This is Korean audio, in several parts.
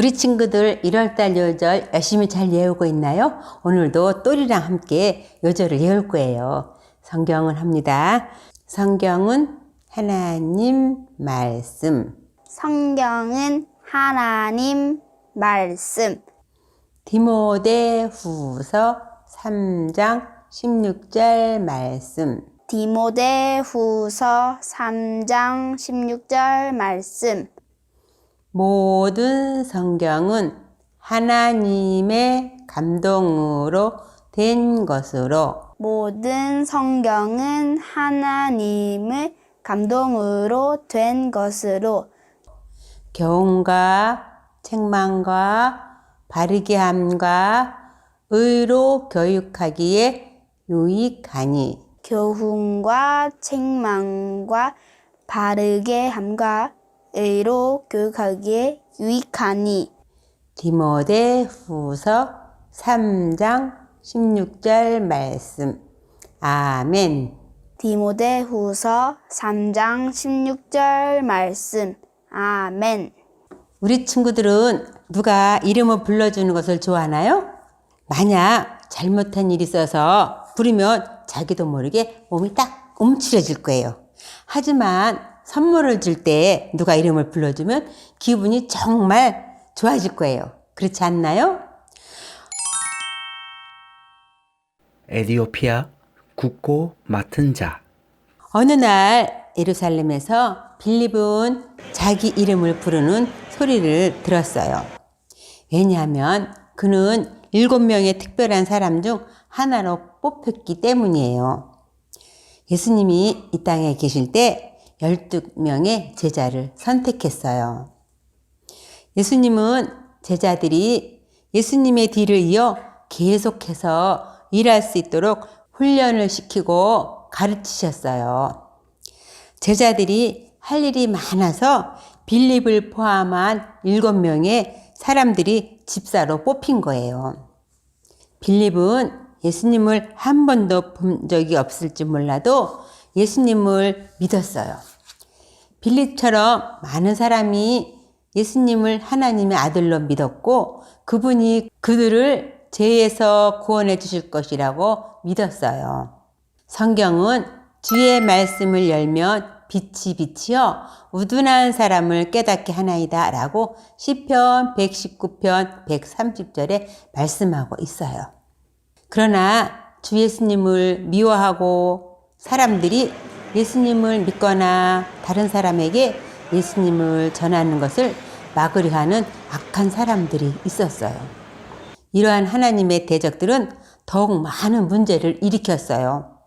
우리 친구들 1월달 요절 열심히 잘 외우고 있나요? 오늘도 똘이랑 함께 요절을 외울 거예요. 성경을 합니다. 성경은 하나님 말씀. 성경은 하나님 말씀. 디모데후서 3장 16절 말씀. 디모데후서 3장 16절 말씀. 모든 성경은 하나님의 감동으로 된 것으로 모든 성경은 하나님의 감동으로 된 것으로 교훈과 책망과 바르게 함과 의로 교육하기에 유익하니 교훈과 책망과 바르게 함과 의로 교육하기에 유익하니 디모데후서 3장 16절 말씀. 아멘. 디모데후서 3장 16절 말씀. 아멘. 우리 친구들은 누가 이름을 불러주는 것을 좋아하나요? 만약 잘못한 일이 있어서 부르면 자기도 모르게 몸이 딱 움츠려질 거예요. 하지만 선물을 줄 때 누가 이름을 불러주면 기분이 정말 좋아질 거예요. 그렇지 않나요? 에디오피아 굳고 맡은 자. 어느 날 예루살렘에서 빌립은 자기 이름을 부르는 소리를 들었어요. 왜냐하면 그는 7명의 특별한 사람 중 하나로 뽑혔기 때문이에요. 예수님이 이 땅에 계실 때 12명의 제자를 선택했어요. 예수님은 제자들이 예수님의 뒤를 이어 계속해서 일할 수 있도록 훈련을 시키고 가르치셨어요. 제자들이 할 일이 많아서 빌립을 포함한 7명의 사람들이 집사로 뽑힌 거예요. 빌립은 예수님을 한 번도 본 적이 없을지 몰라도 예수님을 믿었어요. 빌립처럼 많은 사람이 예수님을 하나님의 아들로 믿었고 그분이 그들을 죄에서 구원해 주실 것이라고 믿었어요. 성경은 주의 말씀을 열면 빛이 비치어 우둔한 사람을 깨닫게 하나이다 라고 시편 119편 130절에 말씀하고 있어요. 그러나 주 예수님을 미워하고 사람들이 예수님을 믿거나 다른 사람에게 예수님을 전하는 것을 막으려 하는 악한 사람들이 있었어요. 이러한 하나님의 대적들은 더욱 많은 문제를 일으켰어요.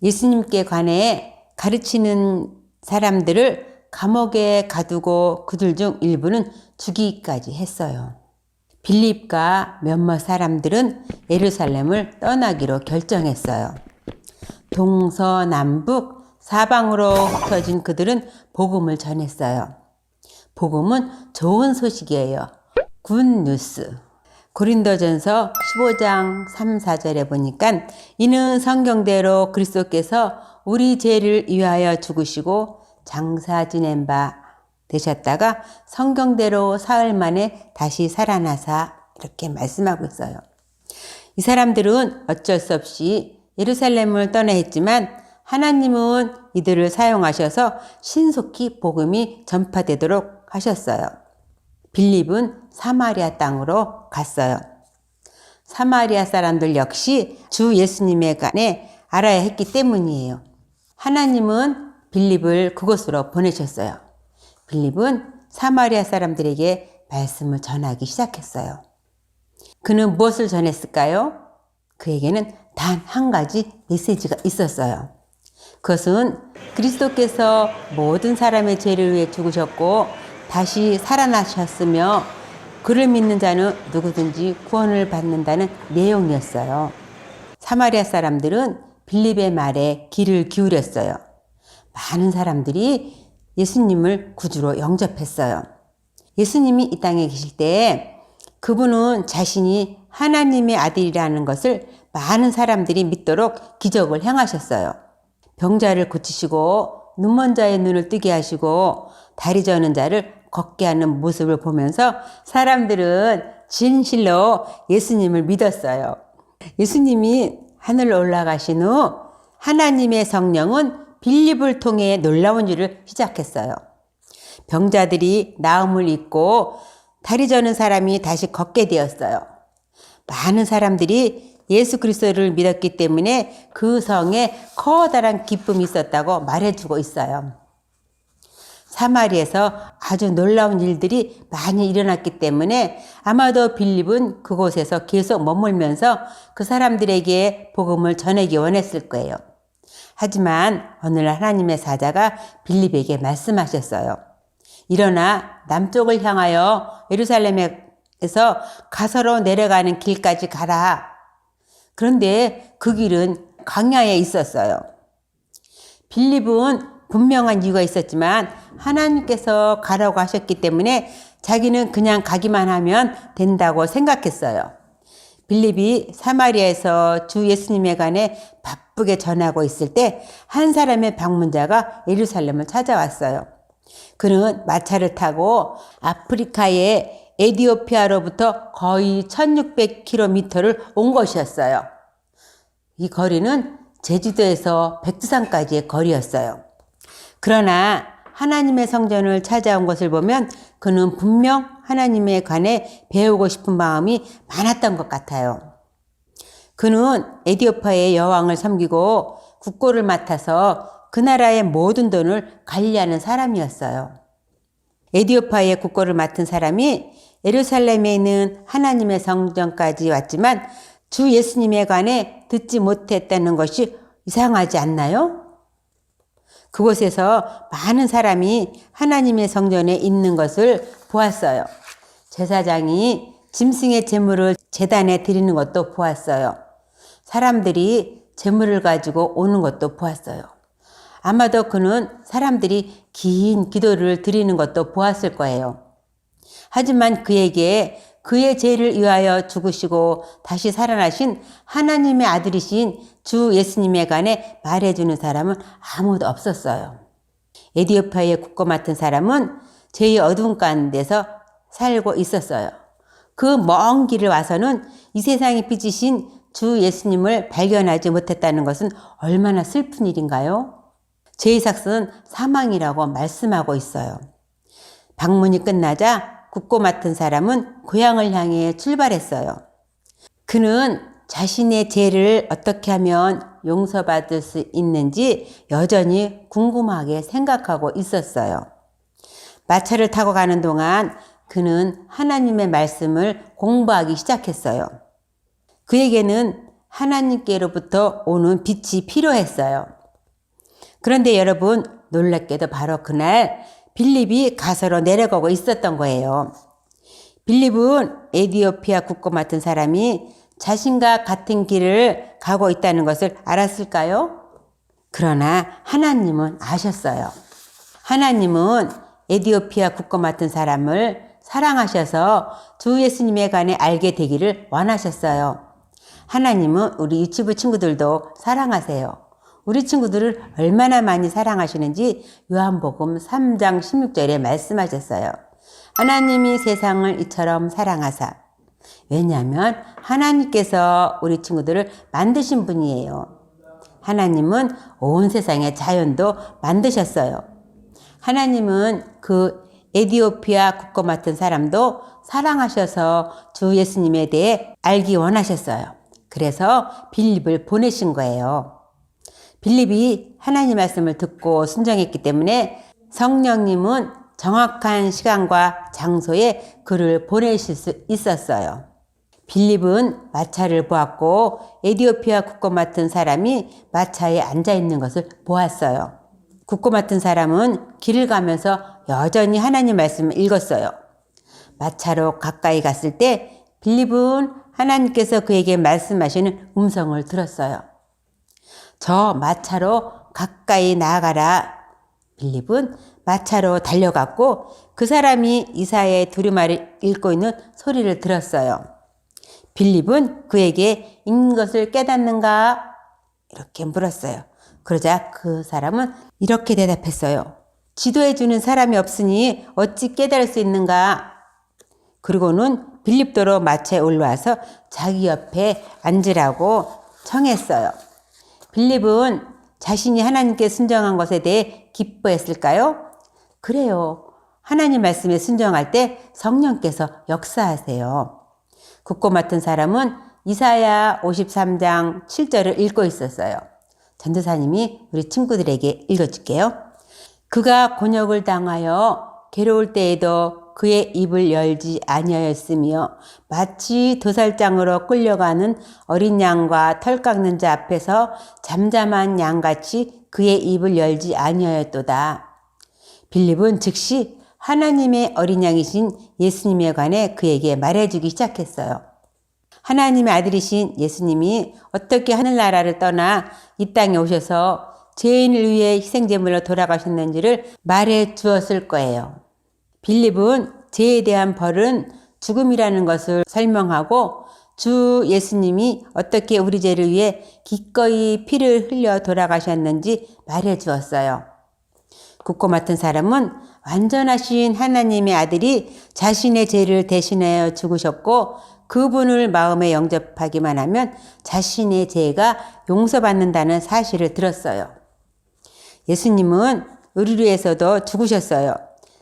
예수님께 관해 가르치는 사람들을 감옥에 가두고 그들 중 일부는 죽이기까지 했어요. 빌립과 몇몇 사람들은 예루살렘을 떠나기로 결정했어요. 동서남북 사방으로 흩어진 그들은 복음을 전했어요. 복음은 좋은 소식이에요. 굿뉴스. 고린도전서 15장 3, 4절에 보니까 이는 성경대로 그리스도께서 우리 죄를 위하여 죽으시고 장사 지낸 바 되셨다가 성경대로 사흘 만에 다시 살아나사 이렇게 말씀하고 있어요. 이 사람들은 어쩔 수 없이 예루살렘을 떠나야 했지만 하나님은 이들을 사용하셔서 신속히 복음이 전파되도록 하셨어요. 빌립은 사마리아 땅으로 갔어요. 사마리아 사람들 역시 주 예수님에 관해 알아야 했기 때문이에요. 하나님은 빌립을 그곳으로 보내셨어요. 빌립은 사마리아 사람들에게 말씀을 전하기 시작했어요. 그는 무엇을 전했을까요? 그에게는 단 한 가지 메시지가 있었어요. 그것은 그리스도께서 모든 사람의 죄를 위해 죽으셨고 다시 살아나셨으며 그를 믿는 자는 누구든지 구원을 받는다는 내용이었어요. 사마리아 사람들은 빌립의 말에 귀를 기울였어요. 많은 사람들이 예수님을 구주로 영접했어요. 예수님이 이 땅에 계실 때 그분은 자신이 하나님의 아들이라는 것을 많은 사람들이 믿도록 기적을 행하셨어요. 병자를 고치시고 눈먼 자의 눈을 뜨게 하시고 다리 저는 자를 걷게 하는 모습을 보면서 사람들은 진실로 예수님을 믿었어요. 예수님이 하늘로 올라가신 후 하나님의 성령은 빌립을 통해 놀라운 일을 시작했어요. 병자들이 나음을 입고 다리 저는 사람이 다시 걷게 되었어요. 많은 사람들이 예수 그리스도를 믿었기 때문에 그 성에 커다란 기쁨이 있었다고 말해주고 있어요. 사마리에서 아주 놀라운 일들이 많이 일어났기 때문에 아마도 빌립은 그곳에서 계속 머물면서 그 사람들에게 복음을 전하기 원했을 거예요. 하지만 오늘날 하나님의 사자가 빌립에게 말씀하셨어요. 일어나 남쪽을 향하여 예루살렘에서 가서로 내려가는 길까지 가라. 그런데 그 길은 광야에 있었어요. 빌립은 분명한 이유가 있었지만 하나님께서 가라고 하셨기 때문에 자기는 그냥 가기만 하면 된다고 생각했어요. 빌립이 사마리아에서 주 예수님에 관해 바쁘게 전하고 있을 때 한 사람의 방문자가 예루살렘을 찾아왔어요. 그는 마차를 타고 아프리카의 에티오피아로부터 거의 1600km를 온 것이었어요. 이 거리는 제주도에서 백두산까지의 거리였어요. 그러나 하나님의 성전을 찾아온 것을 보면 그는 분명 하나님에 관해 배우고 싶은 마음이 많았던 것 같아요. 그는 에티오피아의 여왕을 섬기고 국고를 맡아서 그 나라의 모든 돈을 관리하는 사람이었어요. 에티오피아의 국고를 맡은 사람이 예루살렘에 있는 하나님의 성전까지 왔지만 주 예수님에 관해 듣지 못했다는 것이 이상하지 않나요? 그곳에서 많은 사람이 하나님의 성전에 있는 것을 보았어요. 제사장이 짐승의 제물을 제단에 드리는 것도 보았어요. 사람들이 제물을 가지고 오는 것도 보았어요. 아마도 그는 사람들이 긴 기도를 드리는 것도 보았을 거예요. 하지만 그에게 그의 죄를 위하여 죽으시고 다시 살아나신 하나님의 아들이신 주 예수님에 관해 말해주는 사람은 아무도 없었어요. 에티오피아의 국고 맡은 사람은 죄의 어두운 가운데서 살고 있었어요. 그 먼 길을 와서는 이 세상에 빚으신 주 예수님을 발견하지 못했다는 것은 얼마나 슬픈 일인가요? 죄의 삭은 사망이라고 말씀하고 있어요. 방문이 끝나자 국고 맡은 사람은 고향을 향해 출발했어요. 그는 자신의 죄를 어떻게 하면 용서받을 수 있는지 여전히 궁금하게 생각하고 있었어요. 마차를 타고 가는 동안 그는 하나님의 말씀을 공부하기 시작했어요. 그에게는 하나님께로부터 오는 빛이 필요했어요. 그런데 여러분, 놀랍게도 바로 그날 빌립이 가서로 내려가고 있었던 거예요. 빌립은 에티오피아 국고 맡은 사람이 자신과 같은 길을 가고 있다는 것을 알았을까요? 그러나 하나님은 아셨어요. 하나님은 에티오피아 국고 맡은 사람을 사랑하셔서 주 예수님에 관해 알게 되기를 원하셨어요. 하나님은 우리 유치부 친구들도 사랑하세요. 우리 친구들을 얼마나 많이 사랑하시는지 요한복음 3장 16절에 말씀하셨어요. 하나님이 세상을 이처럼 사랑하사. 왜냐하면 하나님께서 우리 친구들을 만드신 분이에요. 하나님은 온 세상의 자연도 만드셨어요. 하나님은 그 에티오피아 국고 맡은 사람도 사랑하셔서 주 예수님에 대해 알기 원하셨어요. 그래서 빌립을 보내신 거예요. 빌립이 하나님 말씀을 듣고 순종했기 때문에 성령님은 정확한 시간과 장소에 그를 보내실 수 있었어요. 빌립은 마차를 보았고 에티오피아 국고 맡은 사람이 마차에 앉아 있는 것을 보았어요. 국고 맡은 사람은 길을 가면서 여전히 하나님 말씀을 읽었어요. 마차로 가까이 갔을 때 빌립은 하나님께서 그에게 말씀하시는 음성을 들었어요. 저 마차로 가까이 나아가라. 빌립은 마차로 달려갔고 그 사람이 이사야의 두루마리를 읽고 있는 소리를 들었어요. 빌립은 그에게 읽는 것을 깨닫는가? 이렇게 물었어요. 그러자 그 사람은 이렇게 대답했어요. 지도해주는 사람이 없으니 어찌 깨달을 수 있는가? 그리고는 빌립도로 마차에 올라와서 자기 옆에 앉으라고 청했어요. 빌립은 자신이 하나님께 순종한 것에 대해 기뻐했을까요? 그래요. 하나님 말씀에 순종할 때 성령께서 역사하세요. 굳고 맡은 사람은 이사야 53장 7절을 읽고 있었어요. 전도사님이 우리 친구들에게 읽어줄게요. 그가 곤욕을 당하여 괴로울 때에도 그의 입을 열지 아니하였으며 마치 도살장으로 끌려가는 어린 양과 털 깎는 자 앞에서 잠잠한 양같이 그의 입을 열지 아니하였도다. 빌립은 즉시 하나님의 어린 양이신 예수님에 관해 그에게 말해주기 시작했어요. 하나님의 아들이신 예수님이 어떻게 하늘나라를 떠나 이 땅에 오셔서 죄인을 위해 희생제물로 돌아가셨는지를 말해 주었을 거예요. 빌립은 죄에 대한 벌은 죽음이라는 것을 설명하고 주 예수님이 어떻게 우리 죄를 위해 기꺼이 피를 흘려 돌아가셨는지 말해 주었어요. 굳고 맡은 사람은 완전하신 하나님의 아들이 자신의 죄를 대신하여 죽으셨고 그분을 마음에 영접하기만 하면 자신의 죄가 용서받는다는 사실을 들었어요. 예수님은 우리를 위해서도 죽으셨어요.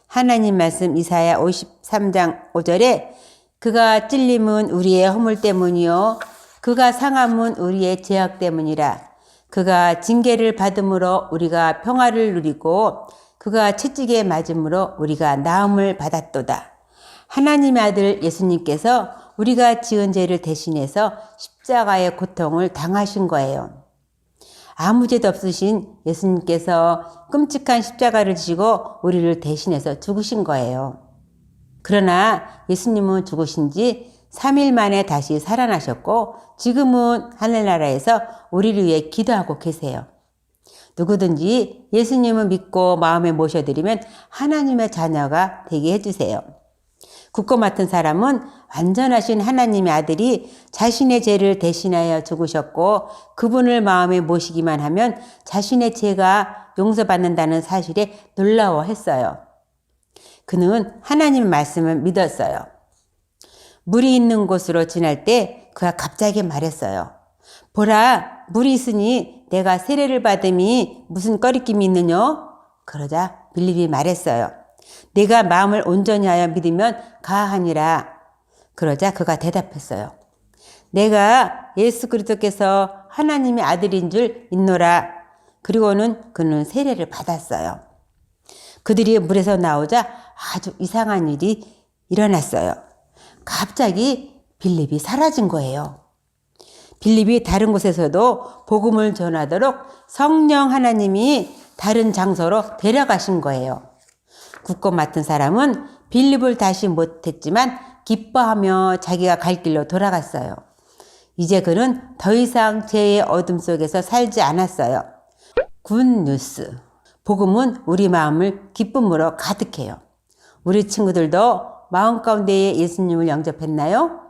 하나님 말씀 이사야 53장 5절에 그가 찔림은 우리의 허물 때문이요 그가 상함은 우리의 죄악 때문이라. 그가 징계를 받음으로 우리가 평화를 누리고 그가 채찍에 맞음으로 우리가 나음을 받았도다. 하나님의 아들 예수님께서 우리가 지은 죄를 대신해서 십자가의 고통을 당하신 거예요. 아무 죄도 없으신 예수님께서 끔찍한 십자가를 지고 우리를 대신해서 죽으신 거예요. 그러나 예수님은 죽으신 지 3일 만에 다시 살아나셨고 지금은 하늘나라에서 우리를 위해 기도하고 계세요. 누구든지 예수님을 믿고 마음에 모셔드리면 하나님의 자녀가 되게 해주세요. 굳고 맡은 사람은 완전하신 하나님의 아들이 자신의 죄를 대신하여 죽으셨고 그분을 마음에 모시기만 하면 자신의 죄가 용서받는다는 사실에 놀라워했어요. 그는 하나님의 말씀을 믿었어요. 물이 있는 곳으로 지날 때 그가 갑자기 말했어요. 보라, 물이 있으니 내가 세례를 받음이 무슨 꺼리낌이 있느냐? 그러자 빌립이 말했어요. 내가 마음을 온전히 하여 믿으면 가하니라. 그러자 그가 대답했어요. 내가 예수 그리스도께서 하나님의 아들인 줄 믿노라. 그리고는 그는 세례를 받았어요. 그들이 물에서 나오자 아주 이상한 일이 일어났어요. 갑자기 빌립이 사라진 거예요. 빌립이 다른 곳에서도 복음을 전하도록 성령 하나님이 다른 장소로 데려가신 거예요. 굳고 맡은 사람은 빌립을 다시 못했지만 기뻐하며 자기가 갈 길로 돌아갔어요. 이제 그는 더 이상 죄의 어둠 속에서 살지 않았어요. 굿뉴스. 복음은 우리 마음을 기쁨으로 가득해요. 우리 친구들도 마음 가운데에 예수님을 영접했나요?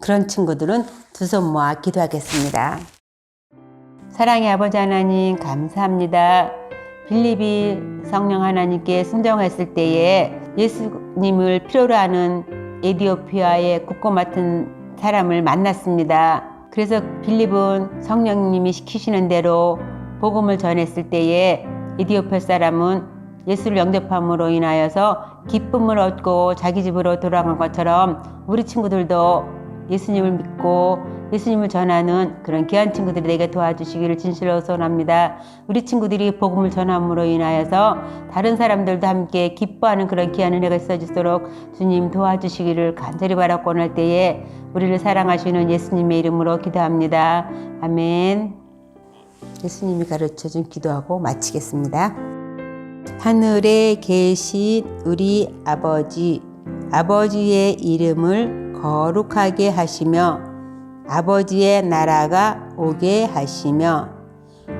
그런 친구들은 두 손 모아 기도하겠습니다. 사랑의 아버지 하나님 감사합니다. 빌립이 성령 하나님께 순종했을 때에 예수님을 필요로 하는 에디오피아의 굳고 맡은 사람을 만났습니다. 그래서 빌립은 성령님이 시키시는 대로 복음을 전했을 때에 에디오피아 사람은 예수를 영접함으로 인하여서 기쁨을 얻고 자기 집으로 돌아간 것처럼 우리 친구들도 예수님을 믿고 예수님을 전하는 그런 귀한 친구들이 되게 도와주시기를 진실로 소원합니다. 우리 친구들이 복음을 전함으로 인하여서 다른 사람들도 함께 기뻐하는 그런 귀한 은혜가 있어지도록 주님 도와주시기를 간절히 바라고 할 때에 우리를 사랑하시는 예수님의 이름으로 기도합니다. 아멘. 예수님이 가르쳐준 기도하고 마치겠습니다. 하늘에 계신 우리 아버지, 아버지의 이름을 거룩하게 하시며 아버지의 나라가 오게 하시며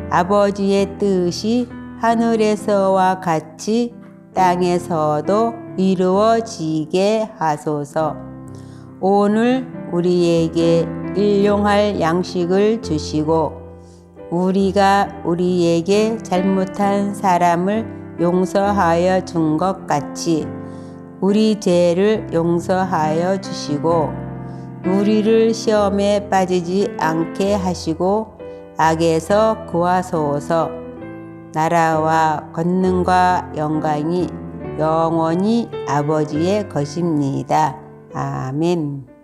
아버지의 뜻이 하늘에서와 같이 땅에서도 이루어지게 하소서. 오늘 우리에게 일용할 양식을 주시고 우리가 우리에게 잘못한 사람을 용서하여 준 것 같이 우리 죄를 용서하여 주시고 우리를 시험에 빠지지 않게 하시고 악에서 구하소서. 나라와 권능과 영광이 영원히 아버지의 것입니다. 아멘.